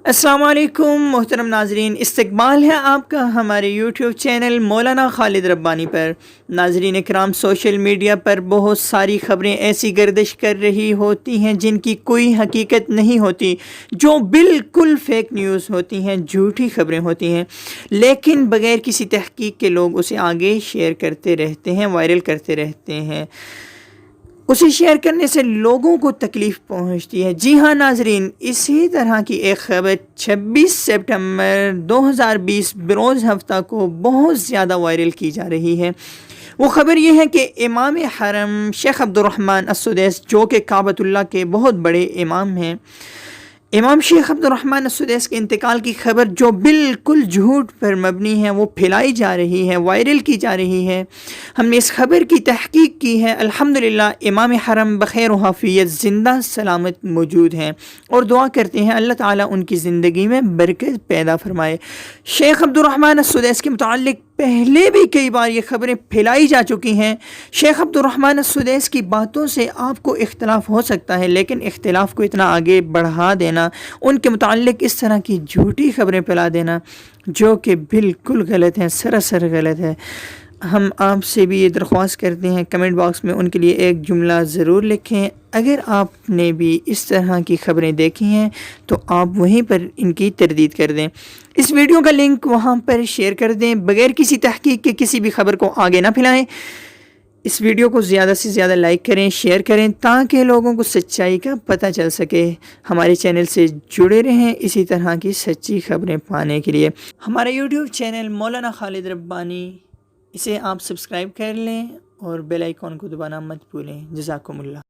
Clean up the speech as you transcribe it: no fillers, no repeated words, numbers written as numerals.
السلام علیکم محترم ناظرین، استقبال ہے آپ کا ہمارے یوٹیوب چینل مولانا خالد ربانی پر۔ ناظرین اکرام، سوشل میڈیا پر بہت ساری خبریں ایسی گردش کر رہی ہوتی ہیں جن کی کوئی حقیقت نہیں ہوتی، جو بالکل فیک نیوز ہوتی ہیں، جھوٹی خبریں ہوتی ہیں، لیکن بغیر کسی تحقیق کے لوگ اسے آگے شیئر کرتے رہتے ہیں، وائرل کرتے رہتے ہیں۔ اسے شیئر کرنے سے لوگوں کو تکلیف پہنچتی ہے۔ جی ہاں ناظرین، اسی طرح کی ایک خبر 26 سپٹمبر 2020 بروز ہفتہ کو بہت زیادہ وائرل کی جا رہی ہے۔ وہ خبر یہ ہے کہ امام حرم شیخ عبد الرحمن السدیس، جو کہ کعبۃ اللہ کے بہت بڑے امام ہیں، امام شیخ عبد الرحمن السدیس کے انتقال کی خبر جو بالکل جھوٹ پر مبنی ہے، وہ پھیلائی جا رہی ہے، وائرل کی جا رہی ہے۔ ہم نے اس خبر کی تحقیق کی ہے۔ الحمدللہ امام حرم بخیر و حافیت زندہ سلامت موجود ہیں، اور دعا کرتے ہیں اللہ تعالیٰ ان کی زندگی میں برکت پیدا فرمائے۔ شیخ عبد الرحمن السدیس کے متعلق پہلے بھی کئی بار یہ خبریں پھیلائی جا چکی ہیں۔ شیخ عبد الرحمن السدیس کی باتوں سے آپ کو اختلاف ہو سکتا ہے، لیکن اختلاف کو اتنا آگے بڑھا دینا، ان کے متعلق اس طرح کی جھوٹی خبریں پھیلا دینا، جو کہ بالکل غلط ہیں، سراسر غلط ہے۔ ہم آپ سے بھی یہ درخواست کرتے ہیں، کمنٹ باکس میں ان کے لیے ایک جملہ ضرور لکھیں۔ اگر آپ نے بھی اس طرح کی خبریں دیکھی ہیں تو آپ وہیں پر ان کی تردید کر دیں۔ اس ویڈیو کا لنک وہاں پر شیئر کر دیں، بغیر کسی تحقیق کے کسی بھی خبر کو آگے نہ پھیلائیں۔ اس ویڈیو کو زیادہ سے زیادہ لائک کریں، شیئر کریں، تاکہ لوگوں کو سچائی کا پتہ چل سکے۔ ہمارے چینل سے جڑے رہیں اسی طرح کی سچی خبریں پانے کے لیے۔ ہمارا یوٹیوب چینل مولانا خالد ربانی، اسے آپ سبسکرائب کر لیں اور بیل آئیکن کو دبانا مت بھولیں۔ جزاکم اللہ۔